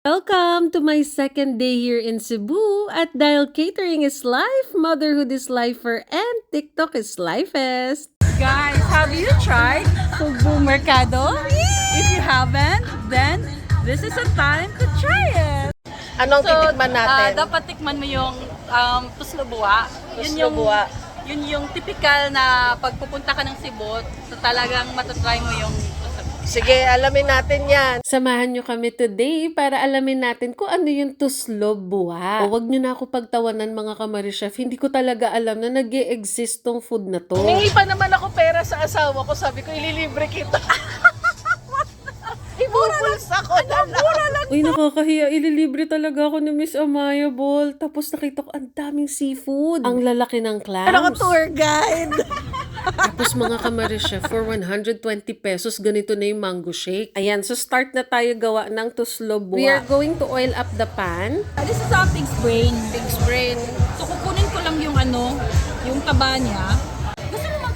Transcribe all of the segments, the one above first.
Welcome to my second day here in Cebu at dahil catering is life, motherhood is lifer, and TikTok is lifest. Guys, have you tried Cebu Mercado? If you haven't, then this is a time to try it. Anong titikman natin? Dapat tikman mo yung tuslobuwa. Tuslobuwa. Yun yung typical na pagpupunta ka ng Cebu, so talagang matatry mo yung Sige, alamin natin yan. Samahan nyo kami today para alamin natin kung ano yung tuslobuwa. O wag nyo na ako pagtawanan mga kamarichef, hindi ko talaga alam na nag-e-exist tong food na to. Hingi pa naman ako pera sa asawa ko, sabi ko ililibre kita. Ibubulsa ko na lang. Uy, nakakahiya. Ililibre talaga ako ni Miss Amaya Ball. Tapos nakita ko ang daming seafood. Ang lalaki ng clams. Ano ka tour guide? Tapos mga kamarichef, for 120 pesos, ganito na yung mango shake. Ayan, so start na tayo gawa ng tuslobuwa. We are going to oil up the pan. This is a pig's brain. Pig's brain. So kukunin ko lang yung yung taba niya. Gusto mo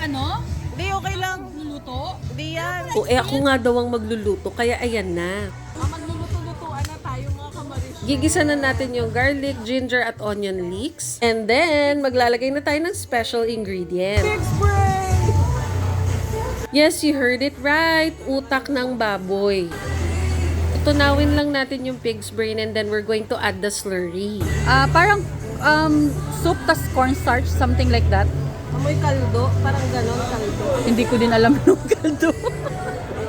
Hindi, okay lang. luluto? Hindi yan. O ako nga daw ang magluluto, kaya ayan na. Magluluto-lutuan na tayo mga kamaris. Gigisa na natin yung garlic, ginger, at onion leeks. And then, maglalagay na tayo ng special ingredient. Pig's brain! Yes, you heard it right. Utak ng baboy. Tunawin lang natin yung pig's brain and then we're going to add the slurry. Parang soup tas cornstarch, something like that. Amoy kaldo, parang ganon kaldo. Hindi ko din alam yung kaldo.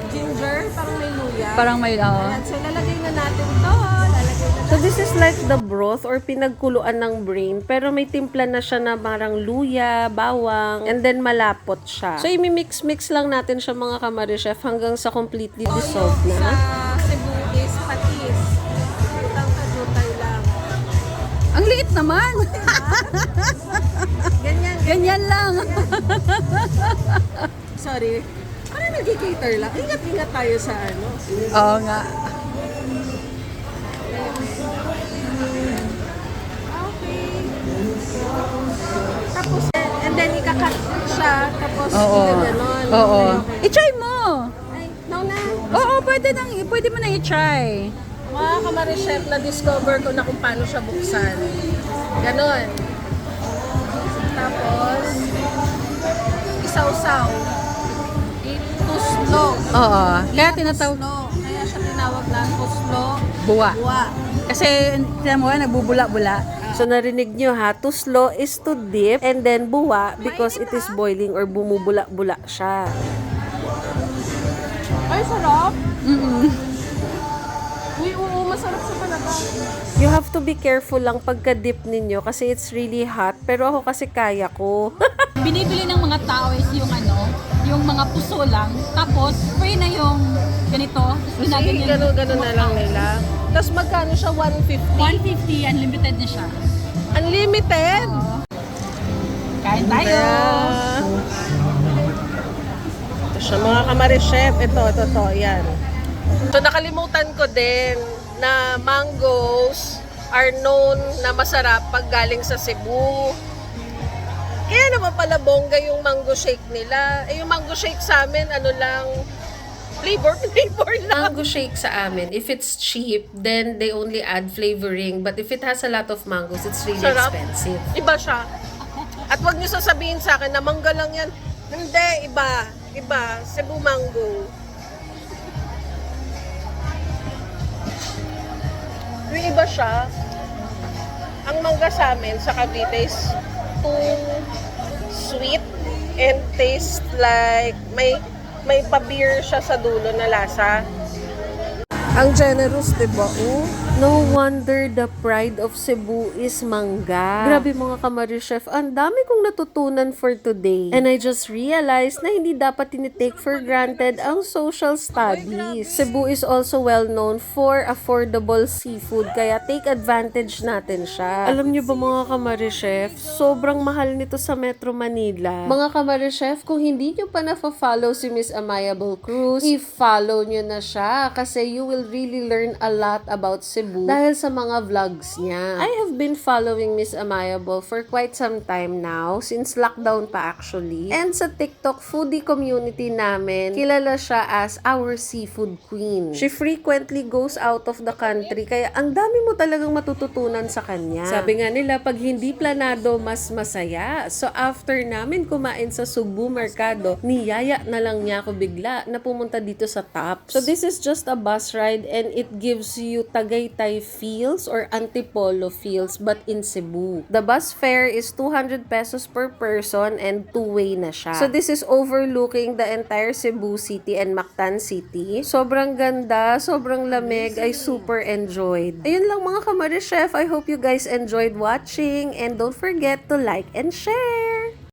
Ginger, parang may luya. Parang may, Ayan, so lalagay na natin to. So this is like the broth or pinagkuluan ng brain pero may timpla na siya na parang luya, bawang, and then malapot siya. So imimix-mix lang natin siya mga kamarichef hanggang sa completely dissolved Sa na. Cebu is patis. Utang kadutay lang. ang liit naman. Ganyan. Ganyan lang. Sorry. Parang nag-cater lang. Ingat-ingat tayo sa ano. Oo nga. Okay. Tapos, and then ikakat siya. Tapos, Oo. ganon. Oo. Okay. I-try mo. Ay, no na. Oo, pwede mo na i-try. Mga kamarichef, na-discover ko na kung paano siya buksan. Ganon. Tapos, isaw-saw. Ituslo. Oo. Kaya tinatawag Tuslo. Kaya siya tinawag na tuslo. buwa. Buwa. Kasi, tinan mo, nagbubula-bula. So narinig nyo ha, tuslo is to dip and then buwa because it is boiling or bumubula-bula siya. Ay, sarap. Mm-mm. Uy, oo, masarap sa palaba. You have to be careful lang pagka-dip ninyo kasi it's really hot pero ako kasi kaya ko. Binibili ng mga tao is yung mga puso lang. Tapos, free na yung ganito. Kasi gano'n na lang nila. Tapos magkano siya? 150? 150, unlimited na siya. Unlimited? Kain tayo! Ito siya, mga kamarichef. Ito, yan. So, nakalimutan ko din na mangoes are known na masarap pag galing sa Cebu. Kaya naman pala bongga yung mango shake nila. Eh, yung mango shake sa amin, ano lang, flavor lang. Mango shake sa amin, if it's cheap, then they only add flavoring. But if it has a lot of mangoes, it's really Sarap. expensive. Iba siya. At wag niyo sasabihin sa akin na mangga lang yan. Hindi, iba. Iba. Cebu mango. Yung iba siya. Ang mangga sa amin sa Cavite is too sweet and taste like may pa-beer siya sa dulo na lasa. Ang generous, diba? No wonder the pride of Cebu is mangga. Grabe mga kamarichef, ang dami kong natutunan for today. And I just realized na hindi dapat tinitake for granted ang social studies. Cebu is also well known for affordable seafood, kaya take advantage natin siya. Alam niyo ba mga kamarichef, sobrang mahal nito sa Metro Manila. Mga kamarichef, kung hindi niyo pa na-follow si Miss Amaya Ball Cruz, i-follow niyo na siya kasi you will will really learn a lot about Cebu dahil sa mga vlogs niya. I have been following Miss Amayable for quite some time now, since lockdown pa actually. And sa TikTok foodie community namin, kilala siya as our seafood queen. She frequently goes out of the country, kaya ang dami mo talagang matututunan sa kanya. Sabi nga nila, pag hindi planado, mas masaya. So after namin kumain sa Cebu Mercado, niyaya na lang niya ako bigla na pumunta dito sa Tops. So this is just a bus ride and it gives you Tagaytay feels or Antipolo feels but in Cebu. The bus fare is 200 pesos per person and two-way na siya. So this is overlooking the entire Cebu City and Mactan City. Sobrang ganda, sobrang lamig. I super enjoyed. Ayun lang mga Kamari Chef. I hope you guys enjoyed watching and don't forget to like and share!